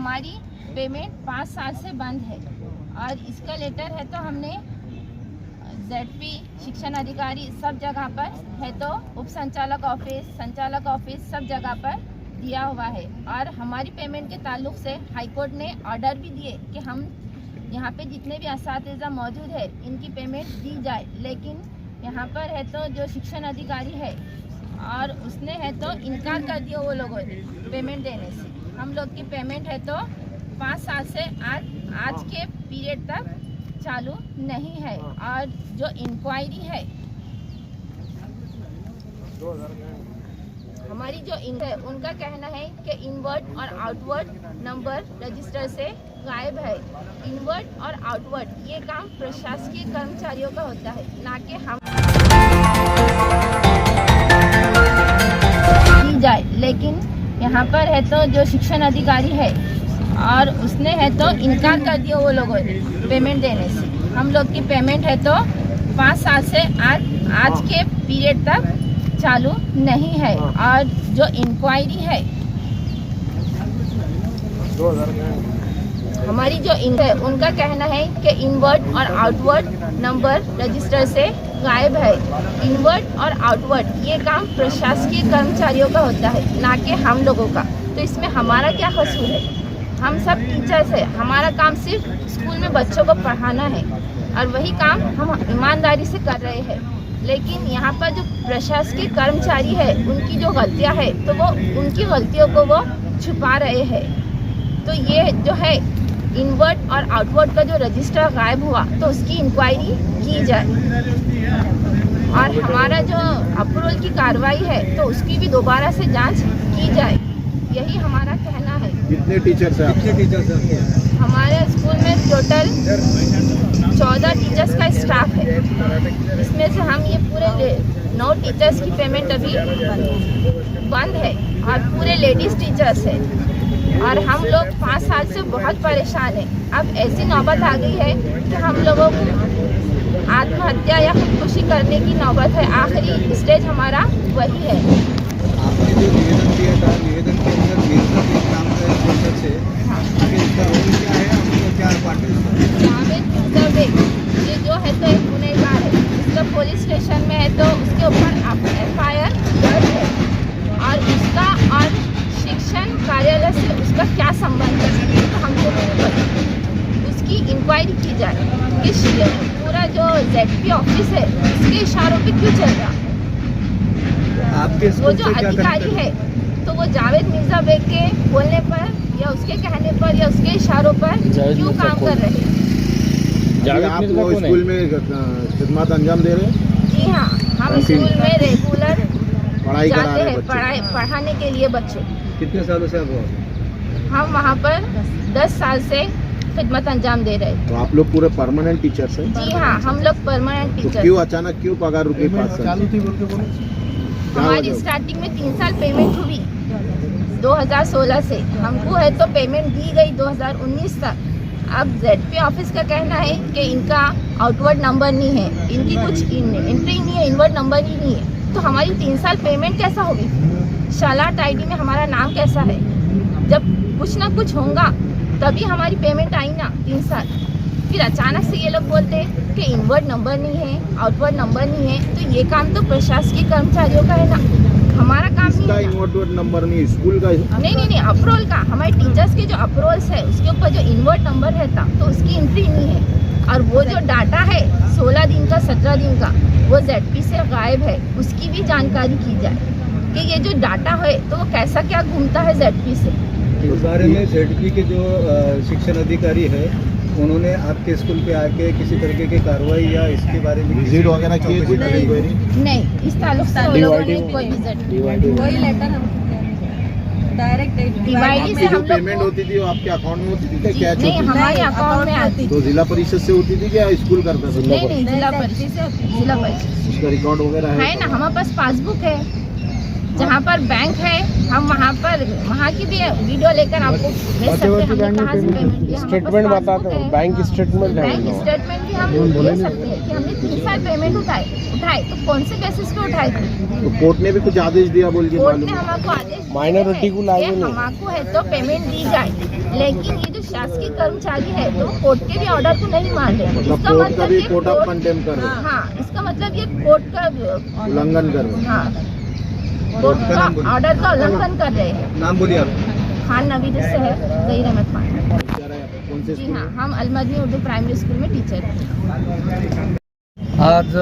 हमारी पेमेंट 5 साल से बंद है और इसका लेटर है तो हमने ZP शिक्षण अधिकारी सब जगह पर है तो उप संचालक ऑफिस सब जगह पर दिया हुआ है। और हमारी पेमेंट के ताल्लुक से हाईकोर्ट ने ऑर्डर भी दिए कि हम यहाँ पे जितने भी असातिज़ा मौजूद है इनकी पेमेंट दी जाए, लेकिन यहाँ पर है तो जो शिक्षण अधिकारी है और उसने है तो इनकार कर दिया वो लोगों ने पेमेंट देने से। हम लोग की पेमेंट है तो 5 साल से आज के पीरियड तक चालू नहीं है। और जो इंक्वायरी है हमारी जो उनका कहना है कि इनवर्ड और आउटवर्ड नंबर रजिस्टर से गायब है। इनवर्ड और आउटवर्ड ये काम प्रशासकीय कर्मचारियों का होता है, ना कि हम की जाए। लेकिन यहाँ पर है तो जो शिक्षण अधिकारी है और उसने है तो इनकार कर दिया वो लोगों ने पेमेंट देने से। हम लोग की पेमेंट है तो 5 साल से आज के पीरियड तक चालू नहीं है। और जो इंक्वायरी है हमारी जो उनका कहना है कि इनवर्ड और आउटवर्ड नंबर रजिस्टर से गायब है। इनवर्ड और आउटवर्ड ये काम प्रशासकीय कर्मचारियों का होता है, ना कि हम लोगों का। तो इसमें हमारा क्या कसूर है? हम सब टीचर्स हैं, हमारा काम सिर्फ स्कूल में बच्चों को पढ़ाना है और वही काम हम ईमानदारी से कर रहे हैं। लेकिन यहाँ पर जो प्रशासकीय कर्मचारी है उनकी जो गलतियाँ है तो वो उनकी गलतियों को वो छुपा रहे हैं। तो ये जो है इनवर्ड और आउटवर्ड का जो रजिस्टर गायब हुआ तो उसकी इंक्वायरी की जाए और हमारा जो अप्रूवल की कार्रवाई है तो उसकी भी दोबारा से जांच की जाए। यही हमारा कहना है। कितने टीचर्स हैं? हमारे स्कूल में टोटल 14 टीचर्स का स्टाफ है। इसमें से हम ये पूरे 9 टीचर्स की पेमेंट अभी बंद है और पूरे लेडीज़ टीचर्स है। और हम लोग 5 साल से बहुत परेशान हैं। अब ऐसी नौबत आ गई है कि हम लोगों को आत्महत्या या खुदकुशी करने की नौबत है। आखिरी स्टेज हमारा वही है। आपने जो निवेदन दिया था, निवेदन के अंदर मिर्जा बेग नाम का एक पर्सन से आगे इसका रोल क्या है, आपको क्या पार्टी? जावेद मिर्जा बेग ये जो है तो एक गुनहगार है। इसका पुलिस स्टेशन में है तो उसके ऊपर FIR दर्ज है और उसका और शिक्षण कार्यालय से उसका क्या संबंध है तो हमको नहीं पता। उसकी इंक्वायरी की जाए कि पूरा जो ZP ऑफिस है उसके इशारों पे क्यों चल रहा। आपके वो जो अधिकारी है तो वो जावेद मिर्जा बेग के बोलने पर या उसके कहने पर या उसके इशारों पर क्यों काम कर रहे हैं? आप वो स्कूल में खिदमत अंजाम दे रहे हैं? जी हाँ, हम स्कूल में रेगुलर पढ़ाई करा जाते रहे हैं हैं पढ़ाने के लिए बच्चों। कितने सालों से आप हम वहाँ पर 10 साल से खिदमत अंजाम दे रहे हैं। तो आप लोग पूरे परमानेंट टीचर्स हैं? जी हाँ, हम लोग परमानेंट तो टीचर। क्यों अचानक क्यों पगार रुकी 5 साल? हमारी स्टार्टिंग में 3 साल पेमेंट हुई 2016 से। हमको है तो पेमेंट दी गई 2019 तक। अब ZP ऑफिस का कहना है कि इनका आउटवर्ड नंबर नहीं है, इनकी कुछ एंट्री नहीं है, इनवर्ड नंबर ही नहीं है। तो हमारी 3 साल पेमेंट कैसा होगी? शालाट ID में हमारा नाम कैसा है? जब कुछ ना कुछ होगा तभी हमारी पेमेंट आई ना 3 साल। फिर अचानक से ये लोग बोलते हैं कि इनवर्ड नंबर नहीं है, आउटवर्ड नंबर नहीं है। तो ये काम तो प्रशासकीय कर्मचारियों का है ना, हमारा काम नहीं है। इनवर्ड नंबर नहीं, स्कूल का नहीं, अप्रूवल का। हमारे टीचर्स के जो अप्रूवल्स है उसके ऊपर जो इनवर्ड नंबर रहता तो उसकी एंट्री नहीं है। और वो जो डाटा है 16 दिन का 17 दिन का वो ZP से गायब है, उसकी भी जानकारी की जाए कि ये जो डाटा है तो वो कैसा क्या घूमता है ZP से। इस बारे में ZP के जो शिक्षण अधिकारी है उन्होंने आपके स्कूल पे आके किसी तरीके की कार्रवाई या इसके बारे में विजिट वगैरह किए थे? नहीं, इस ताल्लुक से हम लोगों ने कोई विजिट कोई लेटर डायरेक्ट डिवाइडी से जो हम पेमेंट लोग होती थी वो आपके अकाउंट में होती थी क्या कैश नहीं, होती हमारे अकाउंट में आती थी? तो जिला परिषद से होती थी क्या स्कूल करता था? नहीं, जिला परिषद उसका रिकॉर्ड वगैरह है ना। हमारे पास पासबुक है, जहाँ पर बैंक है हम वहाँ की भी वीडियो लेकर आपको भेज सकते हैं। हमने कहाँ से पेमेंट स्टेटमेंट बताते हो, बैंक स्टेटमेंट है। बैंक स्टेटमेंट भी हम दे सकते हैं कि हमने 3 साल पेमेंट उठाए तो कौन से बेसिस पे उठाए थे। तो कोर्ट ने भी कुछ आदेश दिया बोल के कोर्ट ने मालूम? हमको आदेश माइनॉरिटी को लागू नहीं। हमको है तो पेमेंट दी जाए। लेकिन ये जो शासकीय कर्मचारी है तो कोर्ट के भी ऑर्डर को नहीं मान रहे। मतलब इसका कोर्ट का भी ये कोर्ट ऑफ कंटेम कर रहे हैं, हाँ, इसका मतलब ये कोर्ट का उल्लंघन कर रहे हैं। हाँ, कोर्ट का नाम का बोलिए। ऑर्डर का उल्लंघन कर रहे हैं। नाम बोलिए आप। खान नवीद से है, जहीर अहमद खान। क्या रहा है आप? कौन से जी स्कूल हाँ, में? हम अलमदनी उर्दू प्राइमरी स्कूल में टीचर हैं। आज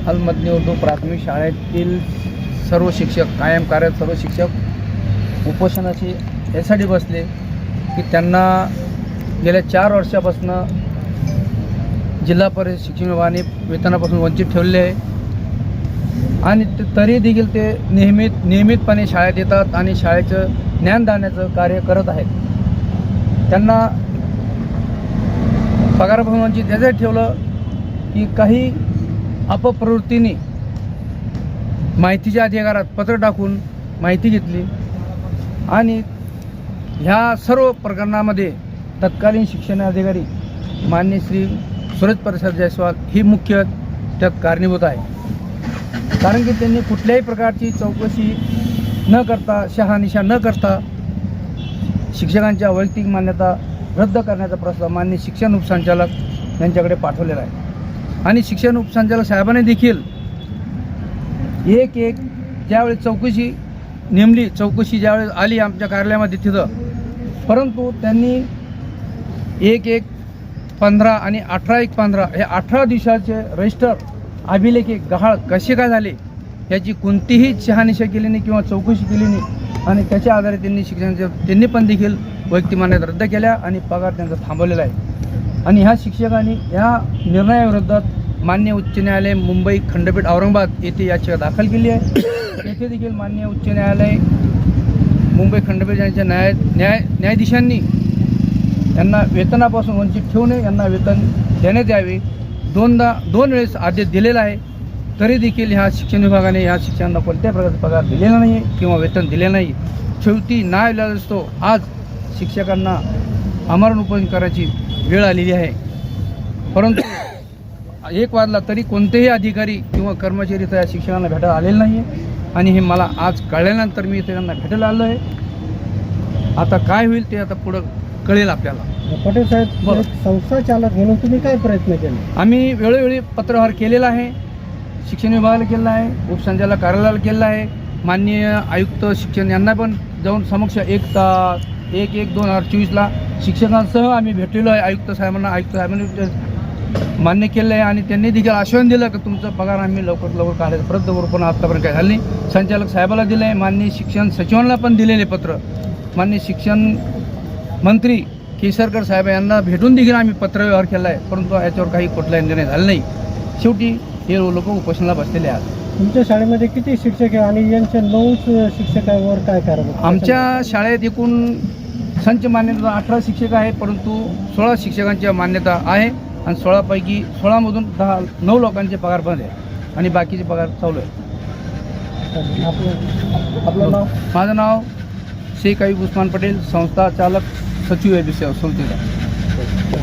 अलमदनी उर्दू प्राथमिक शाळेतील सर्व शिक्षक, कायम कार्यरत सर्व शिक्षक उपोषणाची यासाठी बसले की त्यांना गेल्या 4 वर्षापासून जिल्हा परिषद शिक्षण विभागाने वेतनापासून वंचित ठेवले आहे आणि तरी देखील ते नियमितपणे शाळेत येतात आणि शाळेचं ज्ञानदानाचं कार्य करत आहेत। त्यांना पगारापासून वंचित यासाठी ठेवलं की काही अपप्रवृत्तीने माहितीच्या अधिकारात पत्र टाकून माहिती घेतली आणि ह्या सर्व प्रकरणामध्ये तत्कालीन शिक्षणाधिकारी माननीय श्री सूरज प्रसाद जायसवाल ही मुख्य त्यात कारणीभूत आहे। कारण की त्यांनी कुठल्याही प्रकारची चौकशी न करता, शहानिशा न करता शिक्षकांच्या वैयक्तिक मान्यता रद्द करण्याचा प्रस्ताव माननीय शिक्षण उपसंचालक यांच्याकडे पाठवलेला आहे आणि शिक्षण उपसंचालक साहेबांनी देखील एक ज्यावेळेस चौकशी नेमली, चौकशी ज्यावेळेस आली आमच्या कार्यालयामध्ये तिथं, परंतु त्यांनी 1/1/15 आणि 18/1/15 हे 18 दिवसाचे रजिस्टर अभिलेख गहाळ कसे काय झाले याची कोणतीही शहानिशा केली नाही किंवा चौकशी केली नाही आणि त्याच्या आधारे त्यांनी पण देखील वैयक्तिक मान्यता रद्द केल्या आणि पगार त्यांचा थांबवलेला आहे। आणि ह्या शिक्षकांनी ह्या निर्णयाविरोधात माननीय उच्च न्यायालय मुंबई खंडपीठ औरंगाबाद येथे याचिका दाखल केली आहे। येथे देखील माननीय उच्च न्यायालय मुंबई खंडपीठ यांच्या न्यायाधीशांनी यांना वेतनापासून वंचित ठेवू नये, यांना वेतन देण्यात यावे। 2 वेळेस आदेश दिलेला आहे, तरी देखील ह्या शिक्षण विभागाने ह्या शिक्षकांना कोणत्याही प्रकारचा पगार दिलेला नाही किंवा वेतन दिले नाही। शेवटी नाईलाज असतो आज शिक्षकांना आमरण उपोषण करायची वेळ आलेली आहे, परंतु 1 वाजला तरी कोणतेही अधिकारी किंवा कर्मचारी त्या शिक्षकांना भेटायला आलेले नाही आहे आणि हे मला आज कळल्यानंतर मी त्यांना भेटायला आलो आहे। आता काय होईल ते आता पुढं कळेल आपल्याला। पटेल साहेब, संस्था चालक म्हणून तुम्ही काय प्रयत्न केले? आम्ही वेळोवेळी पत्रव्यवहार केलेला आहे, शिक्षण विभागाला केलेला आहे, उपसंचालक कार्यालयाला केलेला आहे, माननीय आयुक्त शिक्षण यांना पण जाऊन समक्ष 1/1/2024 शिक्षकांसह आम्ही भेटलेलो आहे। आयुक्त साहेबांनी मान्य केलं आहे आणि त्यांनी देखील आश्वासन दिलं की तुमचा पगार आम्ही लवकरात लवकर काढायचा प्रयत्न करू, पण आत्तापर्यंत काय झालं नाही। संचालक साहेबाला दिलं आहे, माननीय शिक्षण सचिवांना पण दिलेले पत्र, माननीय शिक्षण मंत्री केसरकर साहेब यांना भेटून देखील आम्ही पत्रव्यवहार केला आहे, परंतु याच्यावर काही कुठलाही निर्णय झाला नाही। शेवटी हे लोक उपोषणाला बसलेले आहेत। तुमच्या शाळेमध्ये किती शिक्षक आहे आणि यांच्या 9 शिक्षकांवर काय कारवाई? आमच्या शाळेत एकूण संच मान्यता 18 शिक्षक आहे, परंतु 16 शिक्षकांची मान्यता आहे आणि 16पैकी 16मधून 9 लोकांचे पगार बंद आहे आणि बाकीचे पगार चालू आहे। आपलं नाव? माझं नाव शेख आयुब उस्मान पटेल, संस्था चालक सचिव आहे संस्थेचा।